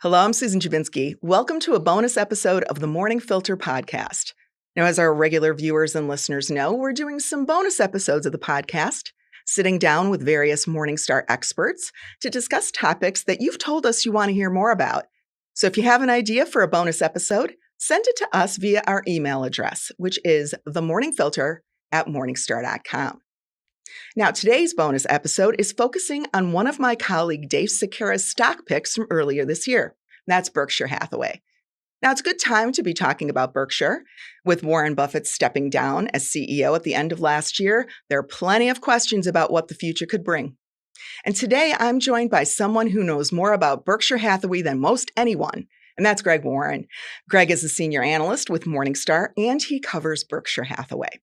Hello, I'm Susan Dziubinski. Welcome to a bonus episode of the Morning Filter podcast. Now, as our regular viewers and listeners know, we're doing some bonus episodes of the podcast, sitting down with various Morningstar experts to discuss topics that you've told us you want to hear more about. So if you have an idea for a bonus episode, send it to us via our email address, which is themorningfilter@morningstar.com. Now, today's bonus episode is focusing on one of my colleague Dave Sekera's stock picks from earlier this year. That's Berkshire Hathaway. Now, it's a good time to be talking about Berkshire. With Warren Buffett stepping down as CEO at the end of last year, there are plenty of questions about what the future could bring. And today, I'm joined by someone who knows more about Berkshire Hathaway than most anyone, and that's Gregg Warren. Gregg is a senior analyst with Morningstar, and he covers Berkshire Hathaway.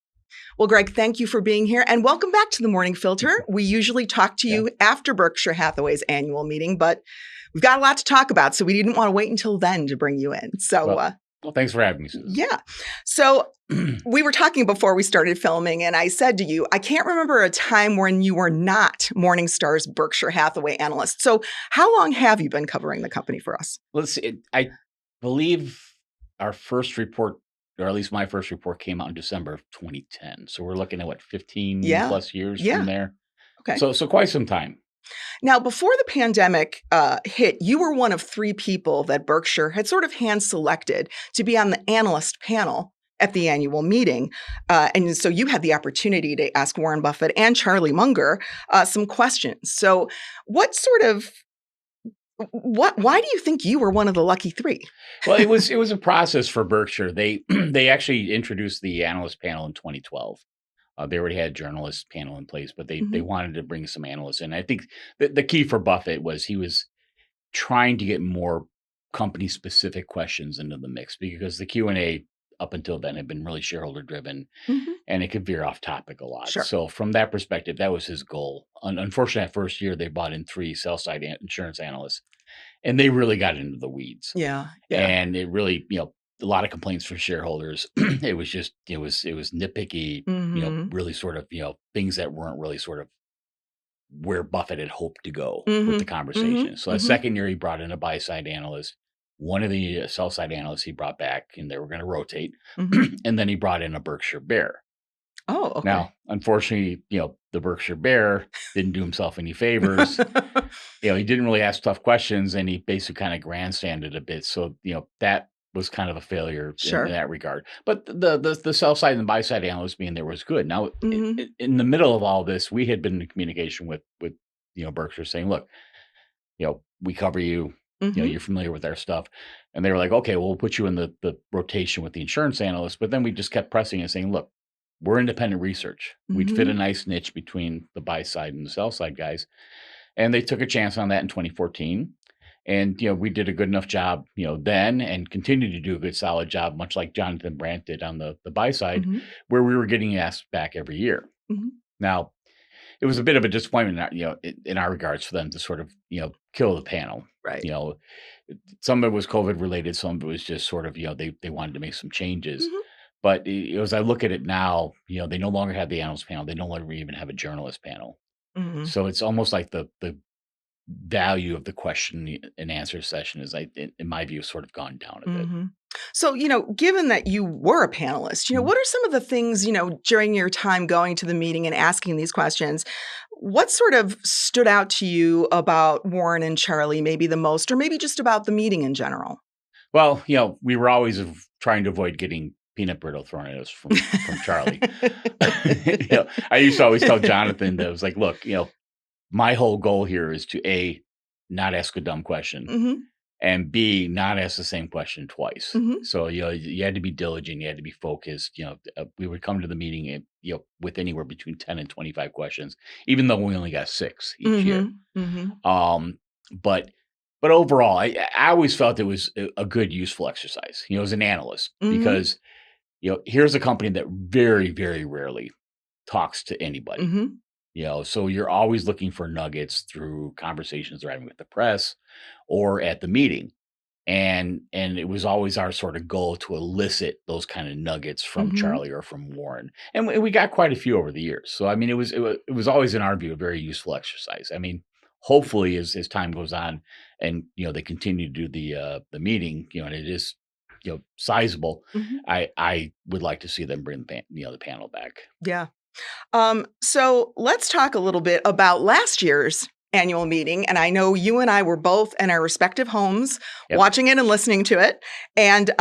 Well, Gregg, thank you for being here, and welcome back to the Morning Filter. We usually talk to you after Berkshire Hathaway's annual meeting, but we've got a lot to talk about, so we didn't want to wait until then to bring you in. So, well, thanks for having me, Susan. Yeah. So we were talking before we started filming, and I said to you, I can't remember a time when you were not Morningstar's Berkshire Hathaway analyst. So how long have you been covering the company for us? Let's see. I believe our first report, or at least my first report, came out in December of 2010. So we're looking at 15 plus years from there. Okay. So quite some time. Now, before the pandemic hit, you were one of three people that Berkshire had sort of hand-selected to be on the analyst panel at the annual meeting. And so you had the opportunity to ask Warren Buffett and Charlie Munger some questions. So why do you think you were one of the lucky three? Well, it was a process for Berkshire. They actually introduced the analyst panel in 2012. They already had a journalist panel in place, but they wanted to bring some analysts in. I think the key for Buffett was he was trying to get more company-specific questions into the mix, because the Q&A up until then had been really shareholder-driven, and it could veer off topic a lot. Sure. So from that perspective, that was his goal. Unfortunately, that first year, they brought in 3 sell-side insurance analysts, and they really got into the weeds. Yeah. And it really, a lot of complaints from shareholders. It was nitpicky, really sort of, things that weren't really sort of where Buffett had hoped to go with the conversation. So the second year, he brought in a buy-side analyst. One of the sell-side analysts he brought back, and they were going to rotate. And then he brought in a Berkshire Bear. Oh, okay. Now, unfortunately, the Berkshire Bear didn't do himself any favors. He didn't really ask tough questions, and he basically kind of grandstanded a bit. So, that was kind of a failure in that regard. But the sell side and the buy side analysts being there was good. Now, in the middle of all this, we had been in communication with Berkshire, saying, look, we cover you. You're familiar with our stuff. And they were like, okay, well, we'll put you in the rotation with the insurance analyst. But then we just kept pressing and saying, look, we're independent research. We'd fit a nice niche between the buy side and the sell side guys. And they took a chance on that in 2014. And, we did a good enough job, then, and continued to do a good solid job, much like Jonathan Brandt did on the buy side, where we were getting asked back every year. Now, it was a bit of a disappointment, in our regards, for them to sort of, kill the panel. Right. Some of it was COVID related. Some of it was just sort of, they wanted to make some changes. But as I look at it now, they no longer have the analyst panel. They no longer even have a journalist panel. So it's almost like the value of the question and answer session is, in my view, sort of gone down a bit. So, given that you were a panelist, what are some of the things, during your time going to the meeting and asking these questions, what sort of stood out to you about Warren and Charlie maybe the most, or maybe just about the meeting in general? Well, we were always trying to avoid getting peanut brittle thrown at us from Charlie. I used to always tell Jonathan that I was like, look, my whole goal here is to A, not ask a dumb question, and B, not ask the same question twice. So, you had to be diligent, you had to be focused. We would come to the meeting, with anywhere between 10 and 25 questions, even though we only got 6 each year. But overall, I always felt it was a good, useful exercise, as an analyst, because, here's a company that very, very rarely talks to anybody. So you're always looking for nuggets through conversations they're having with the press or at the meeting. And it was always our sort of goal to elicit those kind of nuggets from Mhm. Charlie or from Warren, and we got quite a few over the years. So I mean, it was always, in our view, a very useful exercise. I mean, hopefully, as time goes on, and they continue to do the meeting, and it is sizable. Mhm. I would like to see them bring the panel back. Yeah. So let's talk a little bit about last year's annual meeting. And I know you and I were both in our respective homes Yep. watching it and listening to it. And,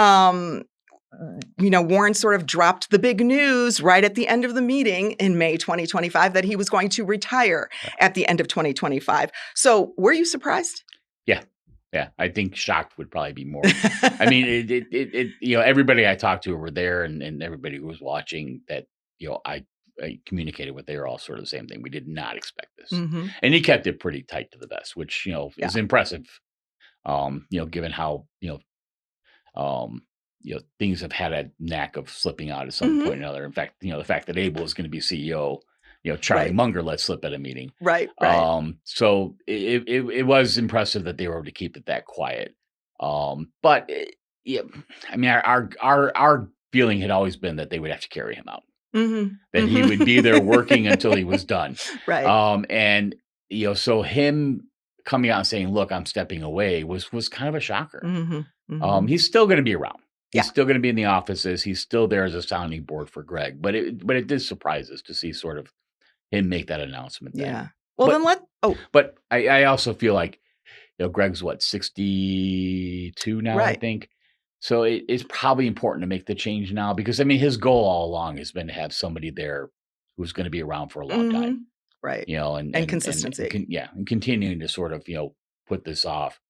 Warren sort of dropped the big news right at the end of the meeting in May 2025 that he was going to retire Right. at the end of 2025. So were you surprised? Yeah. Yeah. I think shocked would probably be more. I mean, everybody I talked to were there, and everybody who was watching that, I communicated with, they were all sort of the same thing. We did not expect this. Hmm. And he kept it pretty tight to the vest, which, Yeah. is impressive. Given how, things have had a knack of slipping out at some Hmm. point or another. In fact, the fact that Abel is going to be CEO, Charlie Right. Munger let slip at a meeting. Right. Right. So it was impressive that they were able to keep it that quiet. But yeah, I mean, our feeling had always been that they would have to carry him out, Hmm. that he would be there working until he was done. Right. And so him coming out and saying, "Look, I'm stepping away," was kind of a shocker. Hmm. Hmm. He's still going to be around. He's Yeah. still going to be in the offices. He's still there as a sounding board for Greg. But it did surprise us to see sort of him make that announcement then. Yeah. Well, But then but I also feel like, Greg's what, 62 now, I right. think. So it's probably important to make the change now, because I mean, his goal all along has been to have somebody there who's going to be around for a long time, Mhm. Right. and And consistency. and continuing to sort of, put this off.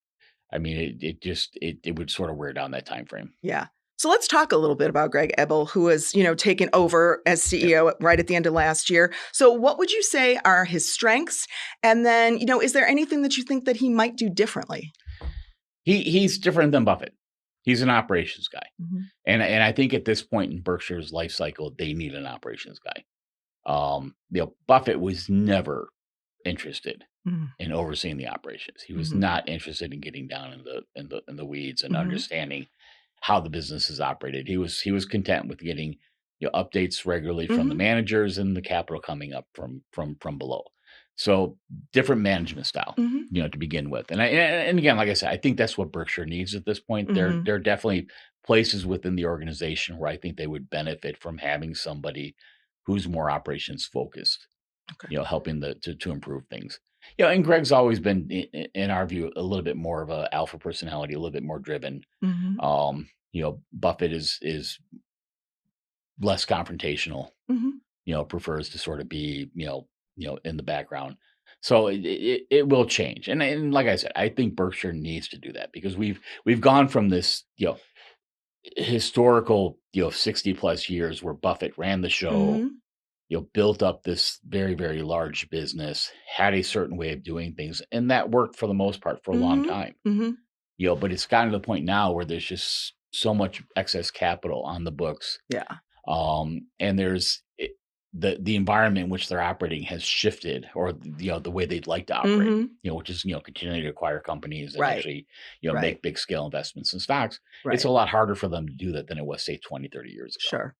I mean, it would sort of wear down that time frame. Yeah. So let's talk a little bit about Greg Abel, who was, taken over as Yep. CEO right at the end of last year. So what would you say are his strengths? And then, is there anything that you think that he might do differently? He's different than Buffett. He's an operations guy. Mhm. And I think at this point in Berkshire's life cycle, they need an operations guy. Buffett was never interested Mhm. in overseeing the operations. He was Mhm. not interested in getting down in the weeds and Mhm. understanding how the business is operated. He was content with getting, updates regularly from the Mhm. managers and the capital coming up from below. So different management style, Mhm. to begin with. And again, like I said, I think that's what Berkshire needs at this point. There Mhm. there are definitely places within the organization where I think they would benefit from having somebody who's more operations focused, Okay. helping to improve things. And Greg's always been, in our view, a little bit more of a alpha personality, a little bit more driven. Mhm. Buffett is less confrontational, Mhm. prefers to sort of be, in the background. So it will change. And like I said, I think Berkshire needs to do that, because we've gone from this, historical, 60 plus years where Buffett ran the show, Mhm. built up this very, very large business, had a certain way of doing things, and that worked for the most part for a long Mhm. time. Mhm. But it's gotten to the point now where there's just so much excess capital on the books, Yeah. and the environment in which they're operating has shifted, or the way they'd like to operate, Mhm. which is continuing to acquire companies and Right. actually Right. make big scale investments in stocks. It's Right. a lot harder for them to do that than it was, say, 20, 30 years ago. Sure.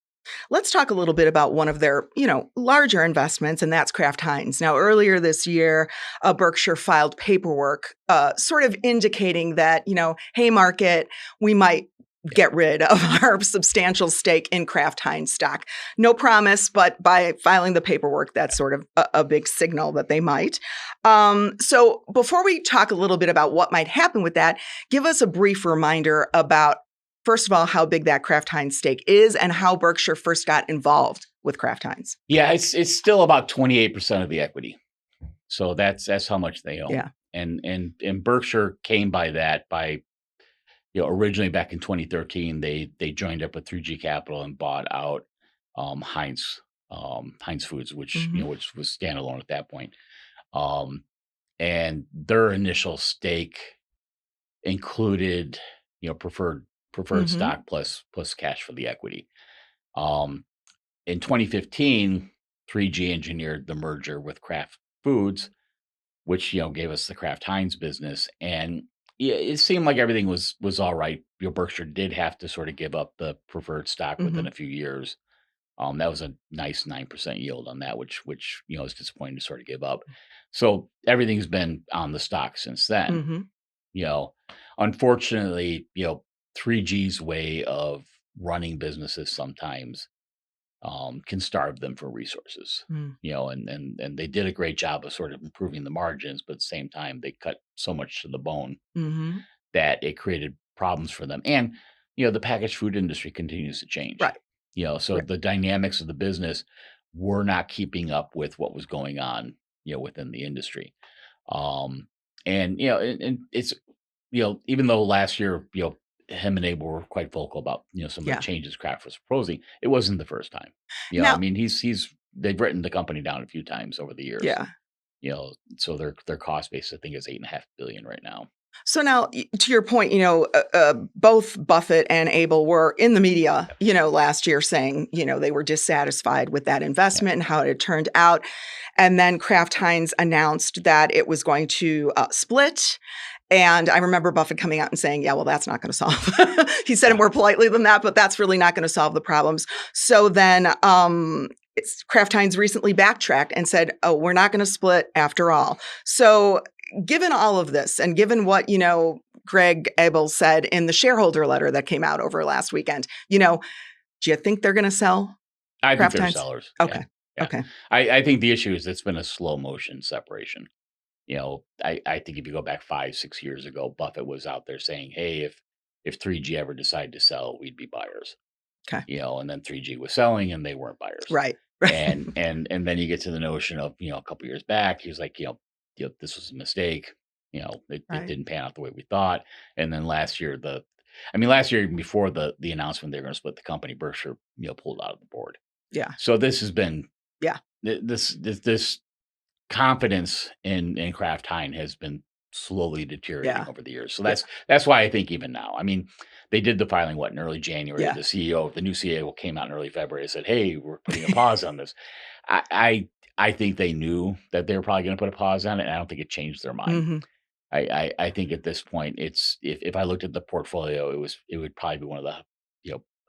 Let's talk a little bit about one of their, larger investments, and that's Kraft Heinz. Now, earlier this year, Berkshire filed paperwork, sort of indicating that, hey, market, we might Yeah. get rid of our substantial stake in Kraft Heinz stock. No promise, but by filing the paperwork, that's sort of a big signal that they might. So before we talk a little bit about what might happen with that, give us a brief reminder about, first of all, how big that Kraft Heinz stake is and how Berkshire first got involved with Kraft Heinz. Yeah, it's still about 28% of the equity. So that's how much they own. Yeah. And Berkshire came by that by, originally back in 2013, they joined up with 3G Capital and bought out Heinz Heinz Foods, which Mhm. which was standalone at that point. Um, and their initial stake included, preferred Mhm. stock plus cash for the equity. Um, in 2015, 3G engineered the merger with Kraft Foods, which gave us the Kraft Heinz business. And Yeah, it seemed like everything was all right. Berkshire did have to sort of give up the preferred stock within Hmm. a few years. That was a nice 9% yield on that, which is disappointing to sort of give up. So everything's been on the stock since then. Hmm. You know, unfortunately, 3G's way of running businesses sometimes can starve them for resources. Mm. And they did a great job of sort of improving the margins, but at the same time they cut so much to the bone Hmm. that it created problems for them. And the packaged food industry continues to change. Right. So Right. the dynamics of the business were not keeping up with what was going on, within the industry. Um, and it's even though last year, him and Abel were quite vocal about some of the Yeah. changes Kraft was proposing, it wasn't the first time. I Now, mean, they've written the company down a few times over the years. yeah. So their cost base I think is 8.5 billion right now. So now, to your point, both Buffett and Abel were in the media, last year saying, they were dissatisfied with that Yeah. investment and how it had turned out. And then Kraft Heinz announced that it was going to split. And I remember Buffett coming out and saying, yeah, well, that's not going to solve. He said it Yeah. more politely than that, but that's really not going to solve the problems. So then Kraft Heinz recently backtracked and said, oh, we're not going to split after all. So given all of this and given what, Greg Abel said in the shareholder letter that came out over last weekend, do you think they're going to sell I think Kraft they're Heinz? sellers. Yeah. Okay. Yeah. Okay. I think the issue is it's been a slow motion separation. I think if you go back 5, 6 years ago, Buffett was out there saying, hey, if 3G ever decided to sell, we'd be buyers. Okay. And then 3G was selling and they weren't buyers. Right. And then you get to the notion of, a couple years back, he was like, this was a mistake. It Right. didn't pan out the way we thought. And then last year, last year, even before the announcement they were going to split the company, Berkshire, pulled out of the board. Yeah. So this has been, Yeah. this confidence in Kraft Heinz has been slowly deteriorating Yeah. over the years. So Yeah. that's why I think even now, I mean, they did the filing in early January. Yeah. The new CEO came out in early February and said, "Hey, we're putting a pause on this." I think they knew that they were probably going to put a pause on it, and I don't think it changed their mind. Hmm. I think at this point, it's if I looked at the portfolio, it would probably be one of the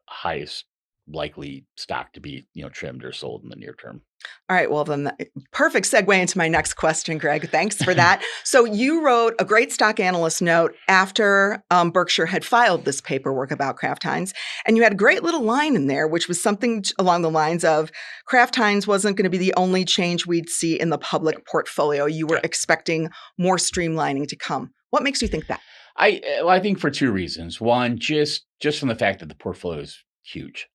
highest likely stock to be trimmed or sold in the near term. All right. Well, then, perfect segue into my next question, Greg. Thanks for that. So, you wrote a great stock analyst note after Berkshire had filed this paperwork about Kraft Heinz. And you had a great little line in there, which was something along the lines of Kraft Heinz wasn't going to be the only change we'd see in the public portfolio. You were Yeah. expecting more streamlining to come. What makes you think that? I think for two reasons. One, just from the fact that the portfolio is huge.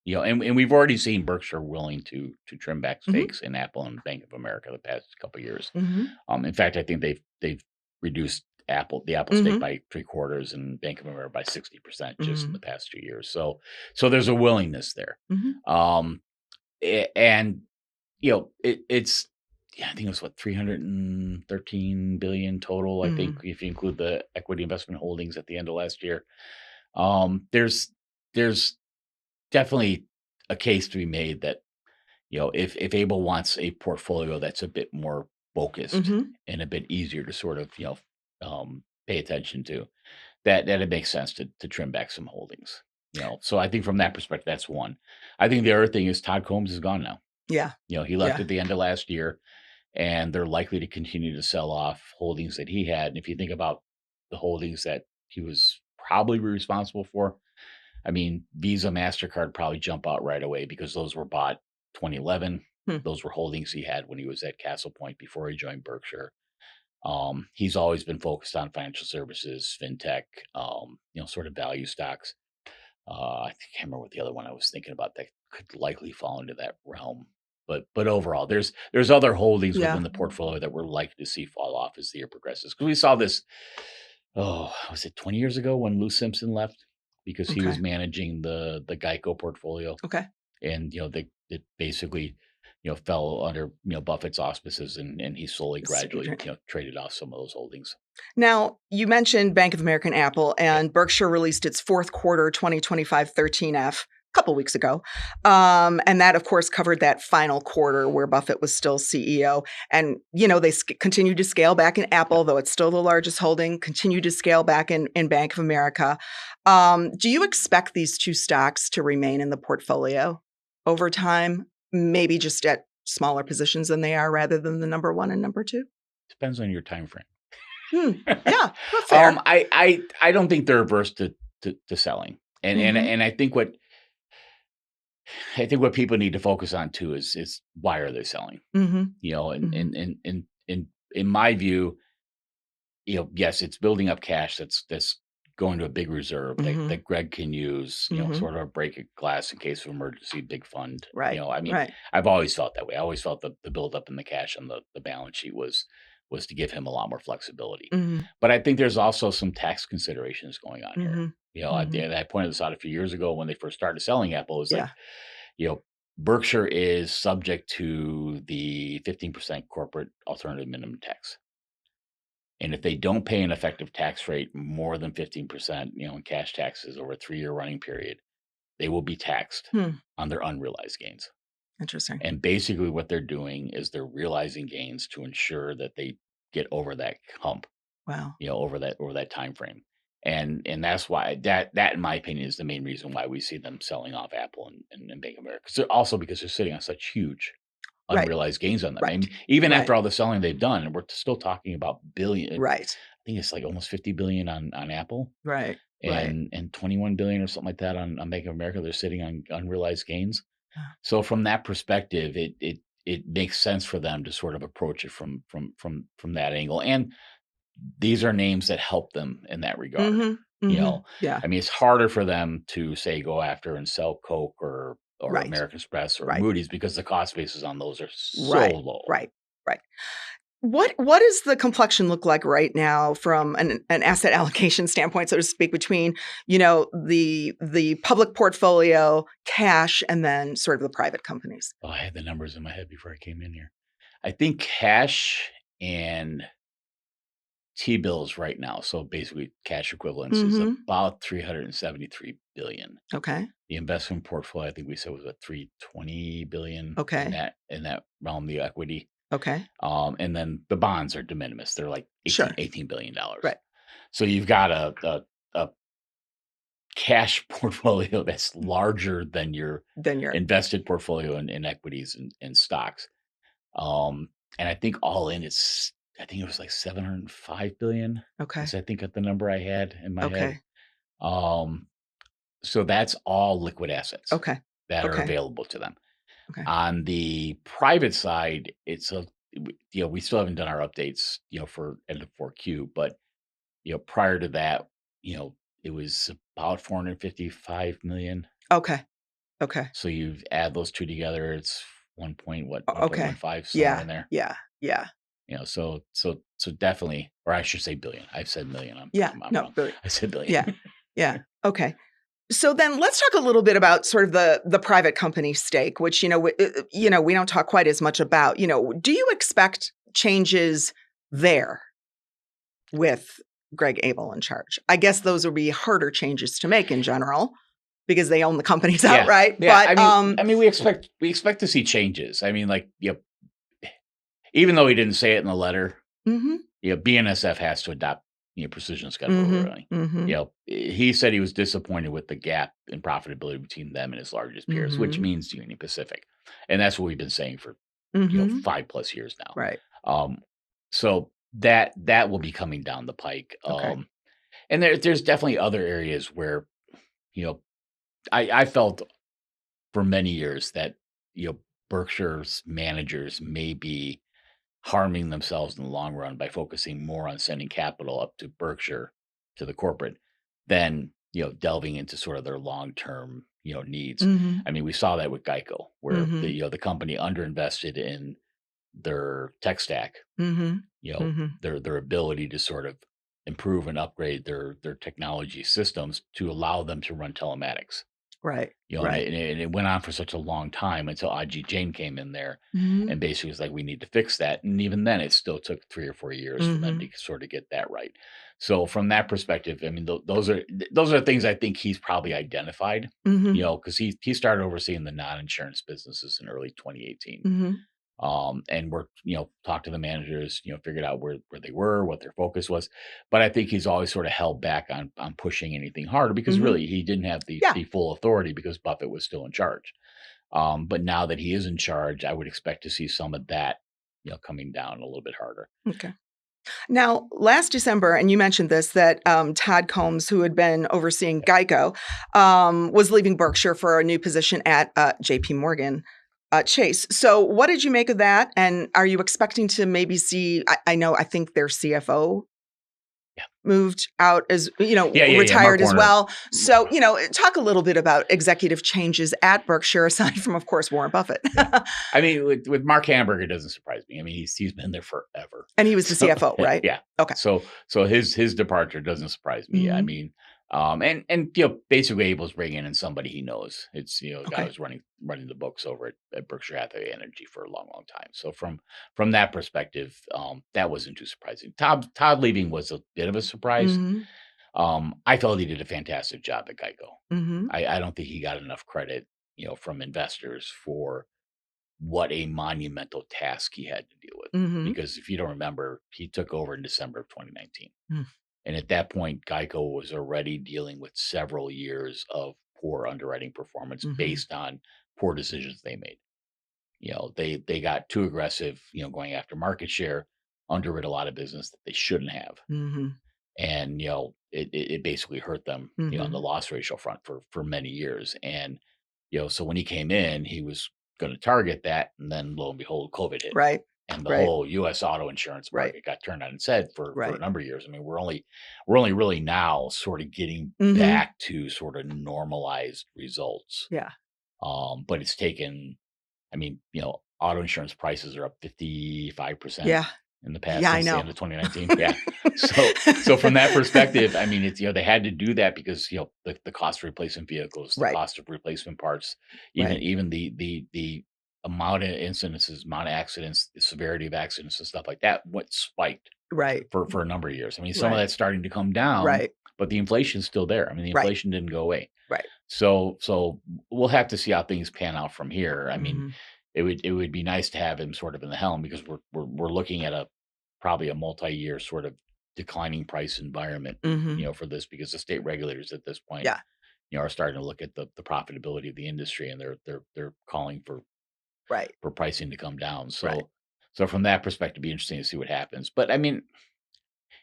And we've already seen Berkshire willing to trim back Mhm. stakes in Apple and Bank of America the past couple of years. Hmm. In fact, I think they've reduced the Apple stake by 3/4 and Bank of America by 60% just in the past 2 years. So there's a willingness there. Hmm. Um, and it's I think it was 313 billion total. I think if you include the equity investment holdings at the end of last year, there's definitely a case to be made that if Abel wants a portfolio that's a bit more focused and a bit easier to sort of pay attention to, that it makes sense to trim back some holdings. So I think from that perspective, that's one. I think the other thing is Todd Combs is gone now. Yeah. He left Yeah. at the end of last year, and they're likely to continue to sell off holdings that he had. And if you think about the holdings that he was probably responsible for, I mean, Visa, MasterCard probably jump out right away because those were bought 2011. Those were holdings he had when he was at Castle Point before he joined Berkshire. He's always been focused on financial services, fintech, sort of value stocks. I can't remember what the other one I was thinking about that could likely fall into that realm. But overall, there's other holdings Yeah. within the portfolio that we're likely to see fall off as the year progresses. Because we saw this, was it 20 years ago when Lou Simpson left? Because he was Okay. managing the Geico portfolio. Okay. And, it basically, fell under, Buffett's auspices and he slowly, gradually, traded off some of those holdings. Now, you mentioned Bank of America and Apple, and Berkshire released its fourth quarter 2025 13F couple weeks ago. And that, of course, covered that final quarter where Buffett was still CEO. And, they continued to scale back in Apple, though it's still the largest holding, continued to scale back in Bank of America. Do you expect these two stocks to remain in the portfolio over time, maybe just at smaller positions than they are rather than the number one and number two? Depends on your time frame. Yeah, that's fair. I don't think they're averse to selling, and I think what people need to focus on too is why are they selling? And in my view, yes, it's building up cash that's going to a big reserve that Greg can use, sort of a break of glass in case of emergency, big fund. Right. Right. I've always felt that way. I always felt the buildup in the cash on the balance sheet was to give him a lot more flexibility. But I think there's also some tax considerations going on here. I pointed this out a few years ago when they first started selling Apple. It was like, Berkshire is subject to the 15% corporate alternative minimum tax. And if they don't pay an effective tax rate more than 15%, in cash taxes over a 3-year running period, they will be taxed on their unrealized gains. Interesting. And basically what they're doing is they're realizing gains to ensure that they get over that hump. Wow. Over that time frame. And that's why that in my opinion is the main reason why we see them selling off Apple and Bank of America. So also because they're sitting on such huge unrealized gains on them. Right. I mean, even after all the selling they've done, we're still talking about billion. Right. I think it's like almost 50 billion on Apple. Right. And 21 billion or something like that on Bank of America. They're sitting on unrealized gains. Yeah. So from that perspective, it makes sense for them to sort of approach it from that angle. And these are names that help them in that regard. Yeah. I mean, it's harder for them to say go after and sell Coke or Right. American Express or Right. Moody's because the cost bases on those are so low. Right. What does the complexion look like right now from an asset allocation standpoint, so to speak, between the public portfolio, cash, and then sort of the private companies? Oh, I had the numbers in my head before I came in here. I think cash and T-bills right now, so basically cash equivalents, is about 373 billion. Okay. The investment portfolio, I think we said, was at 320 billion. Okay. In that realm, the equity. Okay. And then the bonds are de minimis. They're like $18 billion. Right. So you've got a cash portfolio that's larger than your invested portfolio in equities and stocks. And I think all in I think it was like 705 billion. Okay. I think at the number I had in my head. So that's all liquid assets that are available to them. Okay. On the private side, it's we still haven't done our updates, for end of 4Q, but prior to that, it was about 455 million. Okay. So you add those two together, it's 1.15 somewhere in there. Yeah. So definitely, or I should say billion. I've said million. I'm wrong. Billion. I said billion. Yeah. Okay. So then let's talk a little bit about sort of the private company stake, which, we don't talk quite as much about. Do you expect changes there with Greg Abel in charge? I guess those would be harder changes to make in general because they own the companies outright. Yeah. But I mean, we expect to see changes. I mean, like, even though he didn't say it in the letter, BNSF has to adopt precision schedule. He said he was disappointed with the gap in profitability between them and his largest peers, which means Union Pacific, and that's what we've been saying for 5+ years now. Right. So that will be coming down the pike. And there's definitely other areas where I felt for many years that Berkshire's managers may be harming themselves in the long run by focusing more on sending capital up to Berkshire, to the corporate, than delving into sort of their long-term needs. I mean, we saw that with Geico, where the company underinvested in their tech stack, their ability to sort of improve and upgrade their technology systems to allow them to run telematics. Right. And Right. it went on for such a long time until I.G. Jane came in there Mhm. and basically was like, we need to fix that. And even then, it still took 3 or 4 years for them to Mhm. sort of get that right. So from that perspective, I mean, those are things I think he's probably identified, Mhm. because he started overseeing the non-insurance businesses in early 2018. Mhm. And we're, talked to the managers, figured out where they were, what their focus was. But I think he's always sort of held back on pushing anything harder because Mhm. really he didn't have the Yeah. the full authority because Buffett was still in charge. But now that he is in charge, I would expect to see some of that, coming down a little bit harder. Okay. Now, last December, and you mentioned this, that Todd Combs, who had been overseeing Geico, was leaving Berkshire for a new position at J.P. Morgan Chase. So, what did you make of that? And are you expecting to maybe see? I think their CFO Yeah. moved out as Yeah. Mark retired as Warner. well. So, talk a little bit about executive changes at Berkshire, aside from, of course, Warren Buffett. Yeah. I mean, with Mark Hamburg, it doesn't surprise me. I mean, he's been there forever. And he was the So CFO, right? yeah. Okay. So his departure doesn't surprise me. I Mhm. mean, and basically Abel's bringing in somebody he knows. It's a guy Okay. who's running the books over at Berkshire Hathaway Energy for a long, long time. So from that perspective, that wasn't too surprising. Todd leaving was a bit of a surprise. Mhm. I felt he did a fantastic job at Geico. Mhm. I don't think he got enough credit, from investors for what a monumental task he had to deal with. Mhm. Because if you don't remember, he took over in December of 2019. Mm. And at that point, Geico was already dealing with several years of poor underwriting performance Mhm. based on poor decisions they made. They got too aggressive, going after market share, underwrote a lot of business that they shouldn't have. Mhm. And, it basically hurt them, on the Mhm. loss ratio front for many years. And, so when he came in, he was going to target that. And then lo and behold, COVID hit. Right. And the Right. whole U.S. auto insurance Right. market got turned on its head for a Right. number of years. I mean, we're only really now sort of getting Mhm. back to sort of normalized results. Yeah. But it's taken, I mean, auto insurance prices are up 55% Yeah. in the past Yeah, I since the know. end of 2019. Yeah. So from that perspective, I mean, it's, they had to do that because, the cost of replacement vehicles, the Right. cost of replacement parts, Right. even the amount of incidences, amount of accidents, the severity of accidents and stuff like that, what spiked Right. for a number of years. I mean, some of Right. that's starting to come down, Right. but the inflation's still there. I mean, the Right. inflation didn't go away. Right. So we'll have to see how things pan out from here. I mean, Mhm. it would be nice to have him sort of in the helm because we're looking at probably a multi-year sort of declining price environment, Mhm. for this because the state regulators at this point, Yeah. are starting to look at the profitability of the industry and they're calling Right. for pricing to come down. Right. So from that perspective, it'd be interesting to see what happens. But I mean,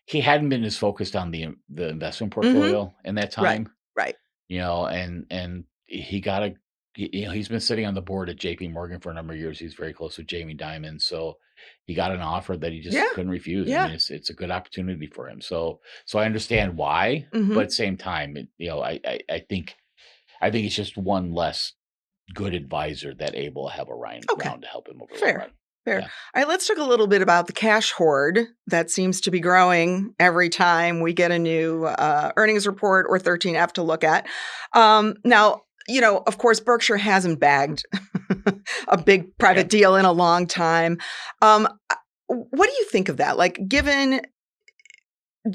he hadn't been as focused on the investment Mhm. portfolio in that Right. time, Right. and he got he's been sitting on the board at JP Morgan for a number of years. He's very close with Jamie Dimon. So he got an offer that he just Yeah. couldn't refuse. I Yeah. mean, it's a good opportunity for him. So I understand why, but Mhm. at the same time, I think it's just one less good advisor that able to have Okay. around to help him over the long Fair. run. Fair. Yeah. All right, let's talk a little bit about the cash hoard that seems to be growing every time we get a new earnings report or 13F to look at. Now, of course, Berkshire hasn't bagged a big Yeah. private deal in a long time. What do you think of that? Like,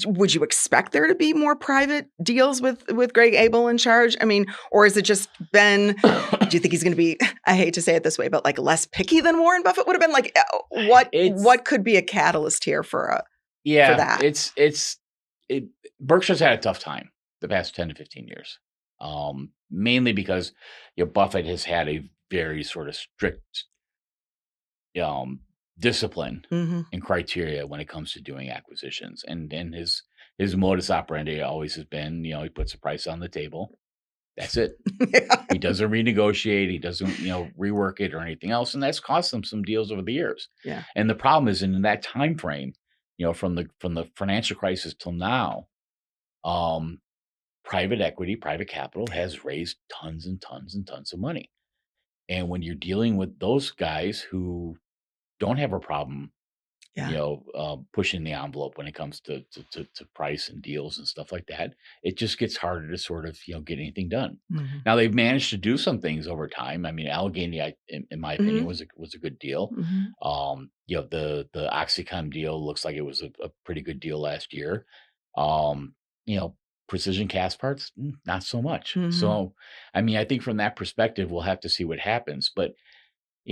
would you expect there to be more private deals with Greg Abel in charge? I mean, or has it just been? Do you think he's going to be? I hate to say it this way, but like less picky than Warren Buffett would have been. Like, It's what could be a catalyst here for Yeah, that? Berkshire's had a tough time the past 10 to 15 years. Mainly because Buffett has had a very sort of strict um discipline Hmm. and criteria when it comes to doing acquisitions. And his modus operandi always has been, he puts a price on the table. That's it. Yeah. He doesn't renegotiate, he doesn't, rework it or anything else. And that's cost them some deals over the years. Yeah. And the problem is in that time frame, from the financial crisis till now, um, private equity, private capital has raised tons and tons and tons of money. And when you're dealing with those guys who don't have a problem pushing the envelope when it comes to price and deals and stuff like that. It just gets harder to sort of, get anything done. Mhm. Now they've managed to do some things over time. I mean, Allegheny, in my opinion, Mhm. was a good deal. Mhm. The Oxycom deal looks like it was a pretty good deal last year. Um, you know, Precision Cast Parts, not so much. Mhm. So, I mean, I think from that perspective, we'll have to see what happens. But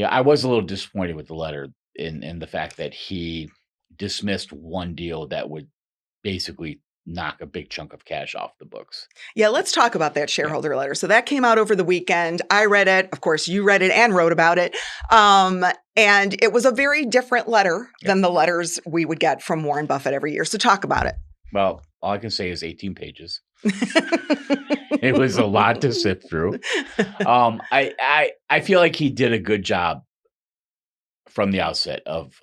I was a little disappointed with the letter in the fact that he dismissed one deal that would basically knock a big chunk of cash off the books. Yeah, let's talk about that Yeah. shareholder letter. So that came out over the weekend. I read it. Of course, you read it and wrote about it. And it was a very different letter than the letters we would get from Warren Buffett every year. So talk about it. Well, all I can say is 18 pages. It was a lot to sift through. I feel like he did a good job from the outset of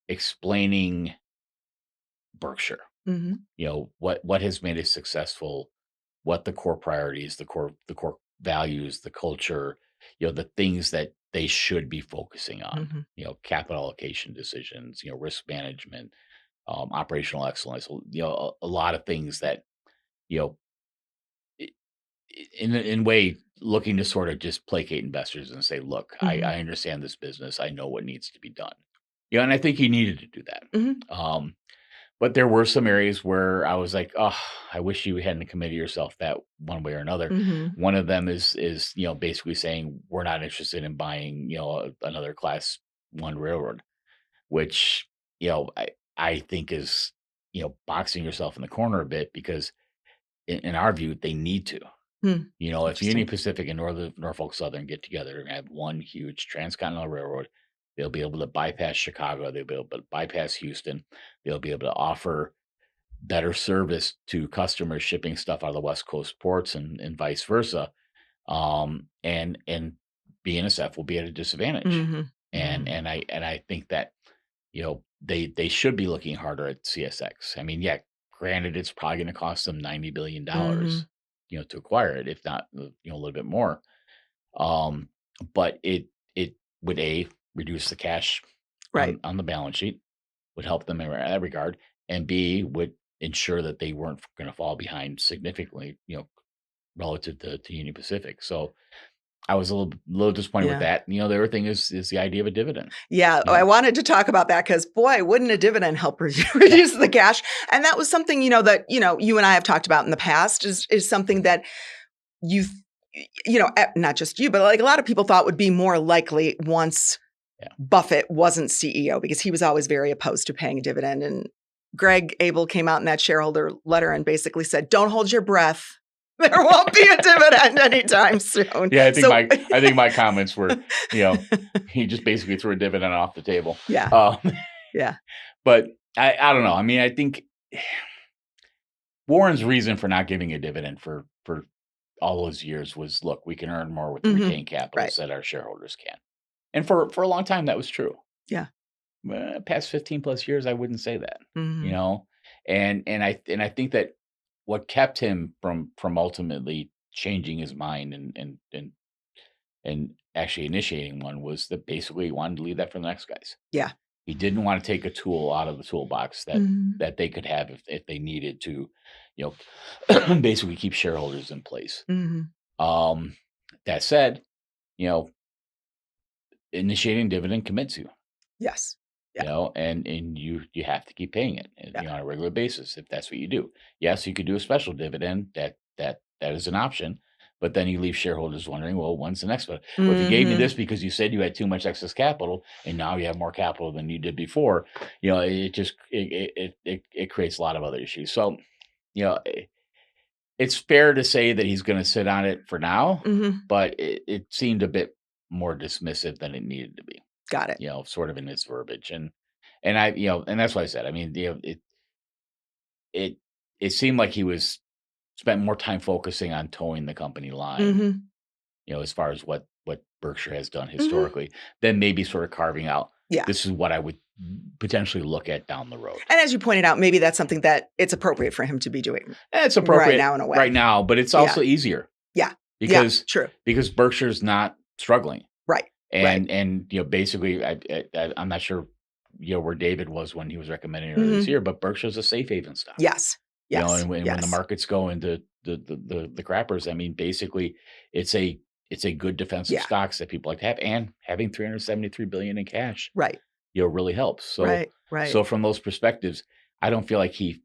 explaining Berkshire. Mhm. What has made it successful, what the core priorities, the core values, the culture, the things that they should be focusing on. Mhm. Capital allocation decisions, risk management, operational excellence. A lot of things that you know i- in a way looking to sort of just placate investors and say, look, Mhm. I understand this business. I know what needs to be done. And I think he needed to do that. Mhm. But there were some areas where I was like, oh, I wish you hadn't committed yourself that one way or another. Mhm. One of them is basically saying we're not interested in buying, another class one railroad, which, I think is, boxing yourself in the corner a bit because in our view, they need to. Hmm. If Union Interesting. Pacific and Norfolk Southern get together and have one huge transcontinental railroad, they'll be able to bypass Chicago. They'll be able to bypass Houston. They'll be able to offer better service to customers shipping stuff out of the West Coast ports and vice versa. And BNSF will be at a disadvantage. Mhm. And Mhm. I think that they should be looking harder at CSX. I mean, yeah, granted, it's probably going to cost them $90 billion, Mhm. to acquire it, if not a little bit more. Um, but it would reduce the cash Right. on the balance sheet, would help them in that regard, and B would ensure that they weren't going to fall behind significantly, relative to Union Pacific. So I was a little disappointed with Yeah. that. The other thing is the idea of a dividend. Yeah, You I know, wanted to talk about that because, boy, wouldn't a dividend help reduce the cash? And that was something, that, you and I have talked about in the past is something that you, not just you, but like a lot of people thought would be more likely once Yeah. Buffett wasn't CEO because he was always very opposed to paying a dividend. And Greg Abel came out in that shareholder letter and basically said, don't hold your breath. There won't be a dividend anytime soon. Yeah, I think my comments were, he just basically threw a dividend off the table. Yeah. Yeah. But I don't know. I mean, I think Warren's reason for not giving a dividend for all those years was, look, we can earn more with the retained capital Right. that our shareholders can. And for a long time, that was true. Yeah. Past 15 plus years, I wouldn't say that, Mhm. and I think that what kept him from ultimately changing his mind and actually initiating one was that basically he wanted to leave that for the next guys. Yeah. He didn't want to take a tool out of the toolbox Mhm. that they could have if they needed to, basically keep shareholders in place. Mhm. Um, that said, you know, initiating dividend commits you, Yes. Yeah. and you have to keep paying it, Yeah. on a regular basis if that's what you do. Yes, you could do a special dividend. That is an option, but then you leave shareholders wondering, well, when's the next one? Well, if you gave me Mhm. this because you said you had too much excess capital, and now you have more capital than you did before, it just it creates a lot of other issues. So, you know, it's fair to say that he's going to sit on it for now, Mhm. but it seemed a bit more dismissive than it needed to be, Got it. sort of in its verbiage. And and that's what I said. I mean, it it seemed like he was spent more time focusing on towing the company line, Mhm. as far as what Berkshire has done Mhm. historically, than maybe sort of carving out, Yeah. this is what I would potentially look at down the road. And as you pointed out, maybe that's something that it's appropriate for him to be doing And it's right appropriate now in a way. right now, but it's Yeah. also easier Yeah. Yeah. because True. Berkshire's not struggling. Right. Right. And basically, I'm not sure where David was when he was recommending earlier this year, but Berkshire's a safe haven stock. Yes. Yes. And when the markets go into the crappers, I mean, basically it's a good defensive stocks that people like to have, and having 373 billion in cash, Right. really helps. So, Right. so from those perspectives, I don't feel like he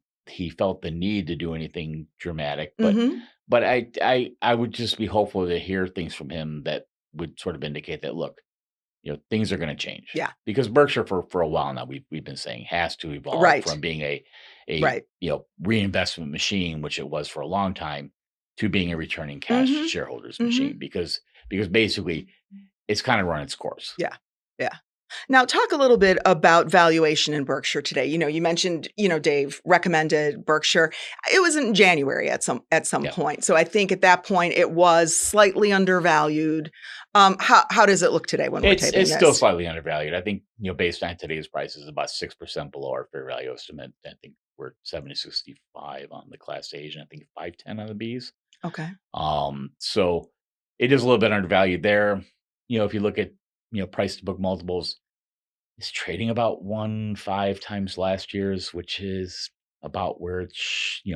felt the need to do anything dramatic, but I would just be hopeful to hear things from him that would sort of indicate that, look, things are going to change. Yeah. Because Berkshire for a while now, we've been saying, has to evolve from being a reinvestment machine, which it was for a long time, to being a returning cash to shareholders machine, because basically it's kind of run its course. Yeah. Yeah. Now, talk a little bit about valuation in Berkshire today. You mentioned, Dave recommended Berkshire. It was in January at some point. So I think at that point it was slightly undervalued. How does it look today when we're taping this? It's still slightly undervalued. I think, based on today's prices, about 6% below our fair value estimate. I think we're 765 on the Class A's, and I think 510 on the B's. Okay. So it is a little bit undervalued there. If you look at, price to book multiples, it's trading about 1.5 times last year's, which is about where it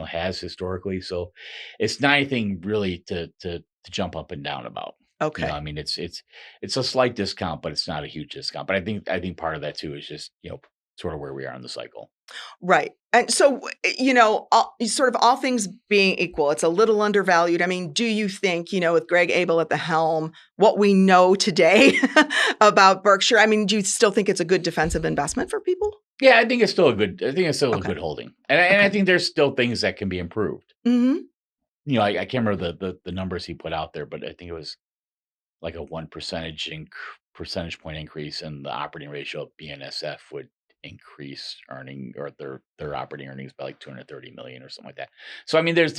has historically. So it's not anything really to jump up and down about. Okay. I mean, it's a slight discount, but it's not a huge discount. But I think part of that too is just, sort of where we are in the cycle. Right. And so, sort of all things being equal, it's a little undervalued. I mean, do you think, with Greg Abel at the helm, what we know today about Berkshire, I mean, do you still think it's a good defensive investment for people? Yeah, I think it's still a good good holding. And I think there's still things that can be improved. Mm-hmm. I can't remember the numbers he put out there, but I think it was like a 1 percentage point increase in the operating ratio of BNSF would increase their operating earnings by like 230 million or something like that. So I mean, there's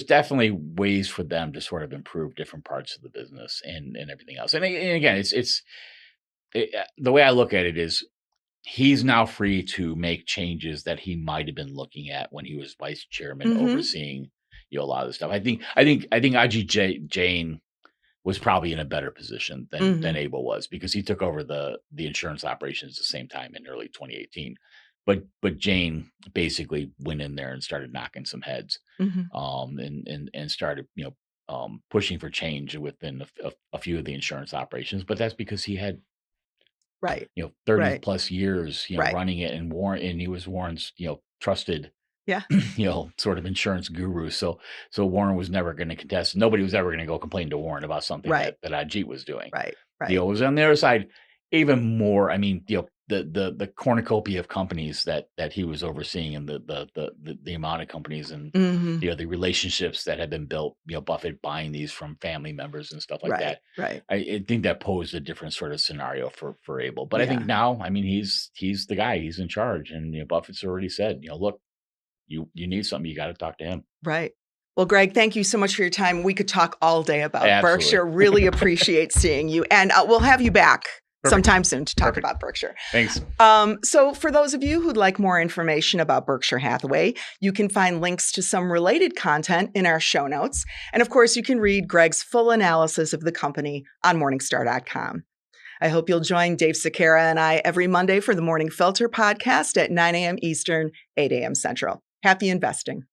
definitely ways for them to sort of improve different parts of the business and everything else. And again, the way I look at it is he's now free to make changes that he might have been looking at when he was vice chairman, overseeing a lot of the stuff. I think IG Jane was probably in a better position than Abel was, because he took over the insurance operations at the same time in early 2018. But Jane basically went in there and started knocking some heads, and started pushing for change within a few of the insurance operations. But that's because he had 30 plus years running it, and he was Warren's trusted sort of insurance guru. So Warren was never going to contest. Nobody was ever going to go complain to Warren about something that Ajit was doing. Right. It was on the other side, even more. I mean, the cornucopia of companies that he was overseeing, and the amount of companies, and the relationships that had been built. Buffett buying these from family members and stuff like that. Right. I think that posed a different sort of scenario for Abel. But I think now, I mean, he's the guy. He's in charge, and Buffett's already said, look, you need something, you got to talk to him. Right. Well, Greg, thank you so much for your time. We could talk all day about Absolutely. Berkshire. Really appreciate seeing you. And we'll have you back sometime soon to talk about Berkshire. Thanks. So for those of you who'd like more information about Berkshire Hathaway, you can find links to some related content in our show notes. And of course, you can read Greg's full analysis of the company on Morningstar.com. I hope you'll join Dave Sekera and I every Monday for the Morning Filter podcast at 9 a.m. Eastern, 8 a.m. Central. Happy investing.